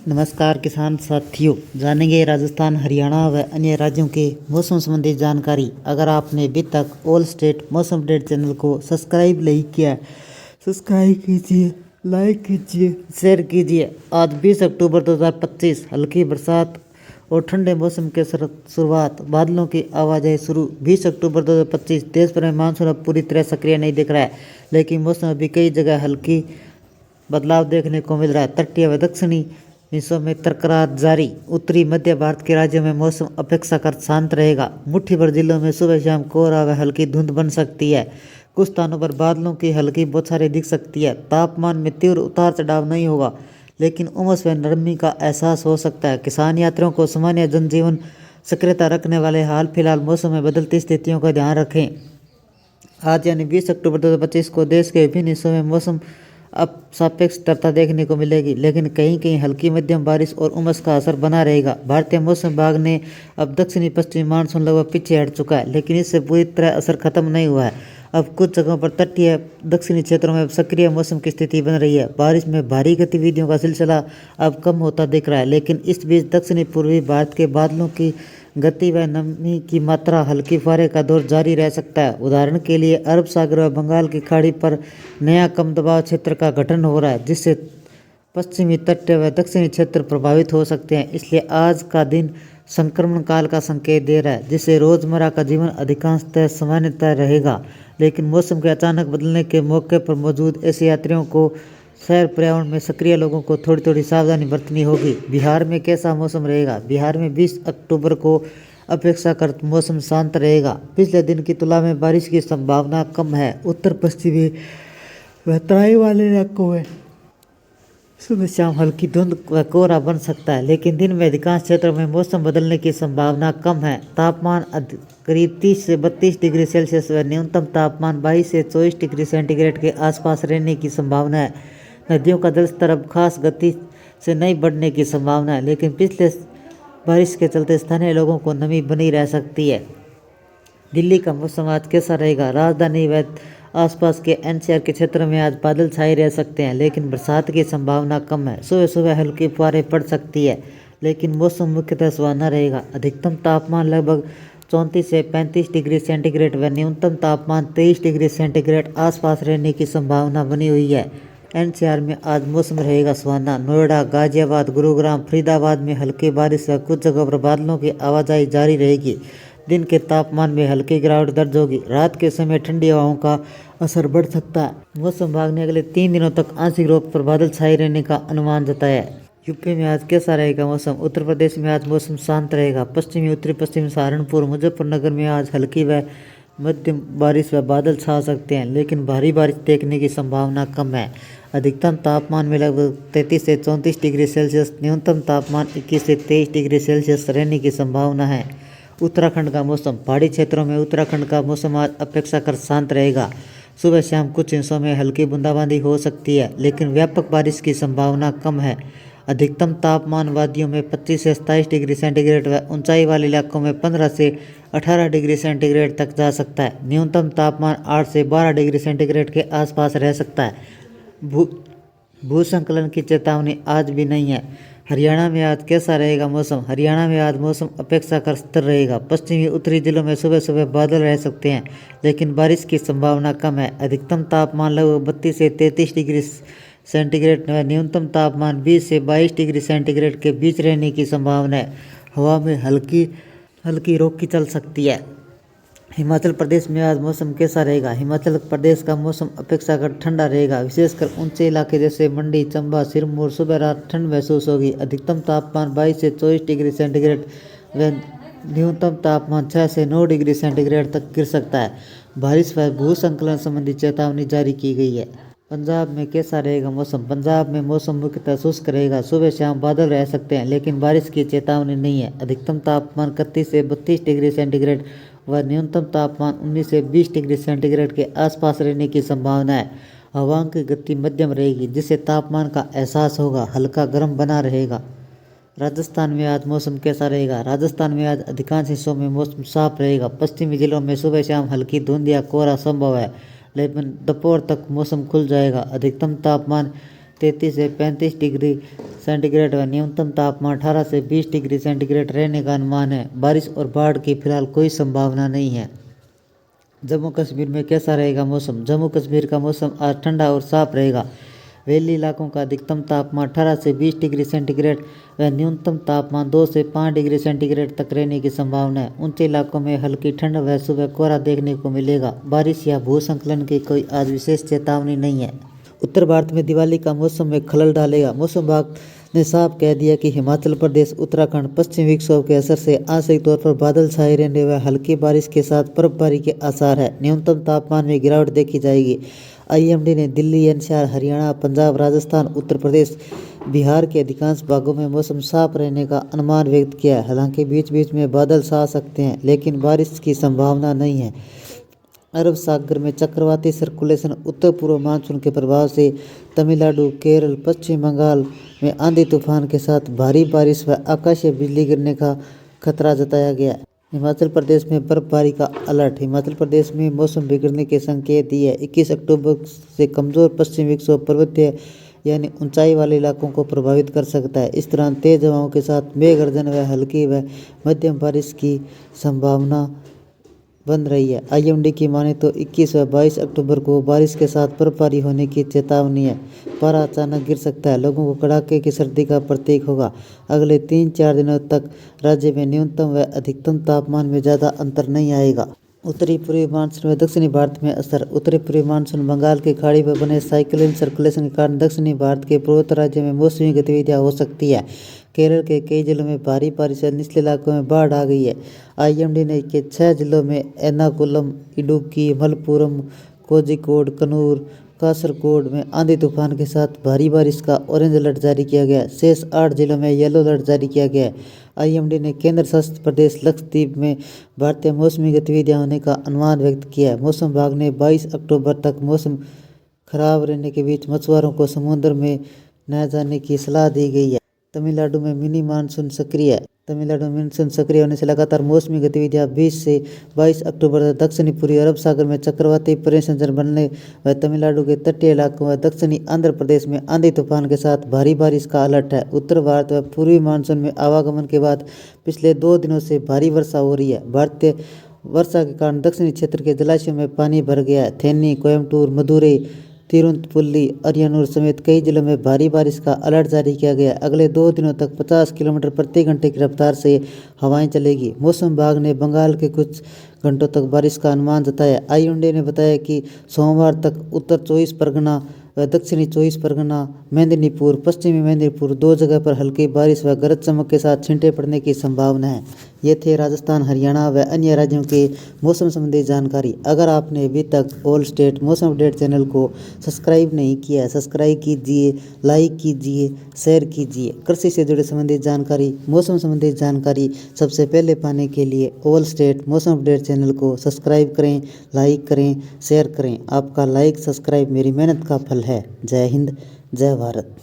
नमस्कार किसान साथियों, जानेंगे राजस्थान, हरियाणा व अन्य राज्यों के मौसम संबंधी जानकारी। अगर आपने अभी तक ऑल स्टेट मौसम अपडेट चैनल को सब्सक्राइब नहीं किया, सब्सक्राइब कीजिए, लाइक कीजिए, शेयर कीजिए। आज 20 अक्टूबर 2025 हल्की बरसात और ठंडे मौसम के शुरुआत, बादलों की आवाजाही शुरू। 20 अक्टूबर 2025 देश भर में मानसून अब पूरी तरह सक्रिय नहीं दिख रहा है, लेकिन मौसम अभी कई जगह हल्की बदलाव देखने को मिल रहा है। तटीय व दक्षिणी हिस्सों में तरकरार जारी। उत्तरी मध्य भारत के राज्यों में मौसम अपेक्षाकृत शांत रहेगा। मुट्ठी भर जिलों में सुबह शाम कोहरा व हल्की धुंध बन सकती है। कुछ स्थानों पर बादलों की हल्की बौछारें दिख सकती है। तापमान में तीव्र उतार चढ़ाव नहीं होगा, लेकिन उमस व नरमी का एहसास हो सकता है। किसान यात्रियों को सामान्य जनजीवन सक्रियता रखने वाले हाल फिलहाल मौसम में बदलती स्थितियों का ध्यान रखें। आज यानी 20 अक्टूबर 2025 को देश के विभिन्न हिस्सों में मौसम अब सापेक्ष स्थिरता देखने को मिलेगी, लेकिन कहीं कहीं हल्की मध्यम बारिश और उमस का असर बना रहेगा। भारतीय मौसम विभाग ने अब दक्षिणी पश्चिमी मानसून लगभग पीछे हट चुका है, लेकिन इससे पूरी तरह असर खत्म नहीं हुआ है। अब कुछ जगहों पर तटीय दक्षिणी क्षेत्रों में सक्रिय मौसम की स्थिति बन रही है। बारिश में भारी गतिविधियों का सिलसिला अब कम होता दिख रहा है, लेकिन इस बीच दक्षिणी पूर्वी भारत के बादलों की गति व नमी की मात्रा हल्की फुहारे का दौर जारी रह सकता है। उदाहरण के लिए अरब सागर व बंगाल की खाड़ी पर नया कम दबाव क्षेत्र का गठन हो रहा है, जिससे पश्चिमी तटीय व दक्षिणी क्षेत्र प्रभावित हो सकते हैं। इसलिए आज का दिन संक्रमण काल का संकेत दे रहा है, जिससे रोजमर्रा का जीवन अधिकांशतः सामान्यतः रहेगा, लेकिन मौसम के अचानक बदलने के मौके पर मौजूद ऐसे यात्रियों को शहर पर्यावरण में सक्रिय लोगों को थोड़ी थोड़ी सावधानी बरतनी होगी। बिहार में कैसा मौसम रहेगा? बिहार में 20 अक्टूबर को अपेक्षाकृत मौसम शांत रहेगा। पिछले दिन की तुलना में बारिश की संभावना कम है। उत्तर पश्चिमी व तराई वाले इलाकों में सुबह शाम हल्की धुंध व कोहरा बन सकता है, लेकिन दिन में अधिकांश क्षेत्रों में मौसम बदलने की संभावना कम है। तापमान करीब 30 से 32 डिग्री सेल्सियस व न्यूनतम तापमान 22 से 24 डिग्री सेंटीग्रेड के आसपास रहने की संभावना है। नदियों का जलस्तर अब खास गति से नहीं बढ़ने की संभावना है, लेकिन पिछले बारिश के चलते स्थानीय लोगों को नमी बनी रह सकती है। दिल्ली का मौसम आज कैसा रहेगा? राजधानी व आसपास के एनसीआर के क्षेत्र में आज बादल छाए रह सकते हैं, लेकिन बरसात की संभावना कम है। सुबह सुबह हल्की फुहारें पड़ सकती है, लेकिन मौसम मुख्यतः सुहाना रहेगा। अधिकतम तापमान लगभग 34 से 35 डिग्री सेंटीग्रेड व न्यूनतम तापमान 23 डिग्री सेंटीग्रेड आसपास रहने की संभावना बनी हुई है। एनसीआर में आज मौसम रहेगा सुहाना। नोएडा, गाजियाबाद, गुरुग्राम, फरीदाबाद में हल्की बारिश व कुछ जगहों पर बादलों की आवाजाही जारी रहेगी। दिन के तापमान में हल्की गिरावट दर्ज होगी। रात के समय ठंडी हवाओं का असर बढ़ सकता है। मौसम विभाग ने अगले 3 दिनों तक आंशिक रूप पर बादल छाए रहने का अनुमान जताया है। यूपी में आज कैसा रहेगा मौसम? उत्तर प्रदेश में आज मौसम शांत रहेगा। पश्चिमी उत्तरी पश्चिमी सहारनपुर, मुजफ्फरनगर में आज हल्की व मध्यम बारिश व बादल छा सकते हैं, लेकिन भारी बारिश देखने की संभावना कम है। अधिकतम तापमान में लगभग 33 से 34 डिग्री सेल्सियस, न्यूनतम तापमान 21 से 23 डिग्री सेल्सियस रहने की संभावना है। उत्तराखंड का मौसम। पहाड़ी क्षेत्रों में उत्तराखंड का मौसम आज अपेक्षाकृत शांत रहेगा। सुबह शाम कुछ हिस्सों में हल्की बूंदाबांदी हो सकती है, लेकिन व्यापक बारिश की संभावना कम है। अधिकतम तापमान वादियों में 25 से 27 डिग्री सेंटीग्रेड व ऊंचाई वाले इलाकों में 15 से 18 डिग्री सेंटीग्रेड तक जा सकता है। न्यूनतम तापमान 8 से 12 डिग्री सेंटीग्रेड के आसपास रह सकता है। भूस्खलन की चेतावनी आज भी नहीं है। हरियाणा में आज कैसा रहेगा मौसम? हरियाणा में आज मौसम अपेक्षाकृत स्थिर रहेगा। पश्चिमी उत्तरी जिलों में सुबह सुबह बादल रह सकते हैं, लेकिन बारिश की संभावना कम है। अधिकतम तापमान लगभग 32 से 33 डिग्री सेंटीग्रेड व न्यूनतम तापमान 20 से 22 डिग्री सेंटीग्रेड के बीच रहने की संभावना है। हवा में हल्की रोकी चल सकती है। हिमाचल प्रदेश में आज मौसम कैसा रहेगा? हिमाचल प्रदेश का मौसम अपेक्षाकृत ठंडा रहेगा। विशेषकर ऊंचे इलाके जैसे मंडी, चंबा, सिरमौर सुबह रात ठंड महसूस होगी। अधिकतम तापमान 22 से 24 डिग्री सेंटीग्रेड व न्यूनतम तापमान 6 से 9 डिग्री सेंटीग्रेड तक गिर सकता है। बारिश व भूस्खलन संबंधी चेतावनी जारी की गई है। पंजाब में कैसा रहेगा मौसम? पंजाब में मौसम मुख्यतः शुष्क रहेगा। सुबह शाम बादल रह सकते हैं, लेकिन बारिश की चेतावनी नहीं है। अधिकतम तापमान 31 से 32 डिग्री सेंटीग्रेड व न्यूनतम तापमान 19 से 20 डिग्री सेंटीग्रेड के आसपास रहने की संभावना है। हवाओं की गति मध्यम रहेगी, जिससे तापमान का एहसास होगा, हल्का गर्म बना रहेगा। राजस्थान में आज मौसम कैसा रहेगा? राजस्थान में आज अधिकांश हिस्सों में मौसम साफ रहेगा। पश्चिमी जिलों में सुबह शाम हल्की धुंध या कोहरा संभव है, लेकिन दोपहर तक मौसम खुल जाएगा। अधिकतम तापमान 33 से 35 डिग्री सेंटीग्रेड व न्यूनतम तापमान 18 से 20 डिग्री सेंटीग्रेड रहने का अनुमान है। बारिश और बाढ़ की फिलहाल कोई संभावना नहीं है। जम्मू कश्मीर में कैसा रहेगा मौसम? जम्मू कश्मीर का मौसम आज ठंडा और साफ रहेगा। वैली इलाकों का अधिकतम तापमान 18 से 20 डिग्री सेंटीग्रेड व न्यूनतम तापमान 2 से 5 डिग्री सेंटीग्रेड तक रहने की संभावना है। ऊंचे इलाकों में हल्की ठंड व सुबह कोहरा देखने को मिलेगा। बारिश या भूस्खलन की कोई आज विशेष चेतावनी नहीं है। उत्तर भारत में दिवाली का मौसम में खलल डालेगा। मौसम विभाग ने साफ कह दिया कि हिमाचल प्रदेश, उत्तराखंड, पश्चिमी विक्षोभ के असर से आंशिक तौर पर बादल छाए रहने व हल्की बारिश के साथ बर्फबारी के आसार है। न्यूनतम तापमान में गिरावट देखी जाएगी। आईएमडी ने दिल्ली, एनसीआर, हरियाणा, पंजाब, राजस्थान, उत्तर प्रदेश, बिहार के अधिकांश भागों में मौसम साफ रहने का अनुमान व्यक्त किया है। हालांकि बीच बीच में बादल छा सकते हैं, लेकिन बारिश की संभावना नहीं है। अरब सागर में चक्रवाती सर्कुलेशन उत्तर पूर्व मानसून के प्रभाव से तमिलनाडु, केरल, पश्चिम बंगाल में आंधी तूफान के साथ भारी बारिश व आकाशीय बिजली गिरने का खतरा जताया गया है। हिमाचल प्रदेश में बर्फबारी का अलर्ट। हिमाचल प्रदेश में मौसम बिगड़ने के संकेत दिए। 21 अक्टूबर से कमजोर पश्चिमी विक्षोभ पर्वतीय यानी ऊंचाई वाले इलाकों को प्रभावित कर सकता है। इस दौरान तेज हवाओं के साथ मेघ गर्जन व हल्की व मध्यम बारिश की संभावना बन रही है। आईएमडी की माने तो 21 व 22 अक्टूबर को बारिश के साथ बर्फबारी होने की चेतावनी है। पारा अचानक गिर सकता है, लोगों को कड़ाके की सर्दी का प्रतीक होगा। अगले 3-4 दिनों तक राज्य में न्यूनतम व अधिकतम तापमान में ज़्यादा अंतर नहीं आएगा। उत्तरी पूर्वी मानसून व दक्षिणी भारत में असर। उत्तरी पूर्वी मानसून बंगाल की खाड़ी पर बने साइक्लोन सर्कुलेशन के कारण दक्षिणी भारत के पूर्वोत्तर राज्य में मौसमी गतिविधियां हो सकती है। केरल के कई जिलों में भारी बारिश से निचले इलाकों में बाढ़ आ गई है। आईएमडी ने के 6 जिलों में एर्नाकुलम, इडुक्की, मलप्पुरम, कोझिकोड, कन्नूर, कासरगोड में आंधी तूफान के साथ भारी बारिश का ऑरेंज अलर्ट जारी किया गया है। शेष 8 जिलों में येलो अलर्ट जारी किया गया है। आईएमडी ने केंद्र शासित प्रदेश लक्षद्वीप में भारतीय मौसमी गतिविधियां होने का अनुमान व्यक्त किया है। मौसम विभाग ने 22 अक्टूबर तक मौसम खराब रहने के बीच मछुआरों को समुद्र में न जाने की सलाह दी गई है। तमिलनाडु में मिनी मानसून सक्रिय है। तमिलनाडु में मानसून सक्रिय होने से लगातार मौसमी गतिविधियां 20 से 22 अक्टूबर तक दक्षिणी पूर्वी अरब सागर में चक्रवाती परिसंचरण बनने व तमिलनाडु के तटीय इलाकों व दक्षिणी आंध्र प्रदेश में आंधी तूफान के साथ भारी बारिश का अलर्ट है। उत्तर भारत व पूर्वी मानसून में आवागमन के बाद पिछले 2 दिनों से भारी वर्षा हो रही है। भारतीय वर्षा के कारण दक्षिणी क्षेत्र के जलाशयों में पानी भर गया है। थेनी, कोयम्बटूर, मदुरई, तिरुनेलवेली, अरियानूर समेत कई जिलों में भारी बारिश का अलर्ट जारी किया गया है। अगले 2 दिनों तक 50 किलोमीटर प्रति घंटे की रफ्तार से हवाएं चलेगी। मौसम विभाग ने बंगाल के कुछ घंटों तक बारिश का अनुमान जताया। आईएमडी ने बताया कि सोमवार तक उत्तर 24 परगना व दक्षिणी 24 परगना, मेदिनीपुर, पश्चिमी मेदिनीपुर 2 जगह पर हल्की बारिश व गरज चमक के साथ छींटे पड़ने की संभावना है। ये थे राजस्थान, हरियाणा व अन्य राज्यों के मौसम संबंधी जानकारी। अगर आपने अभी तक ऑल स्टेट मौसम अपडेट चैनल को सब्सक्राइब नहीं किया है, सब्सक्राइब कीजिए, लाइक कीजिए, शेयर कीजिए। कृषि से जुड़े संबंधित जानकारी, मौसम संबंधी जानकारी सबसे पहले पाने के लिए ऑल स्टेट मौसम अपडेट चैनल को सब्सक्राइब करें, लाइक करें, शेयर करें। आपका लाइक सब्सक्राइब मेरी मेहनत का फल है। जय हिंद, जय भारत।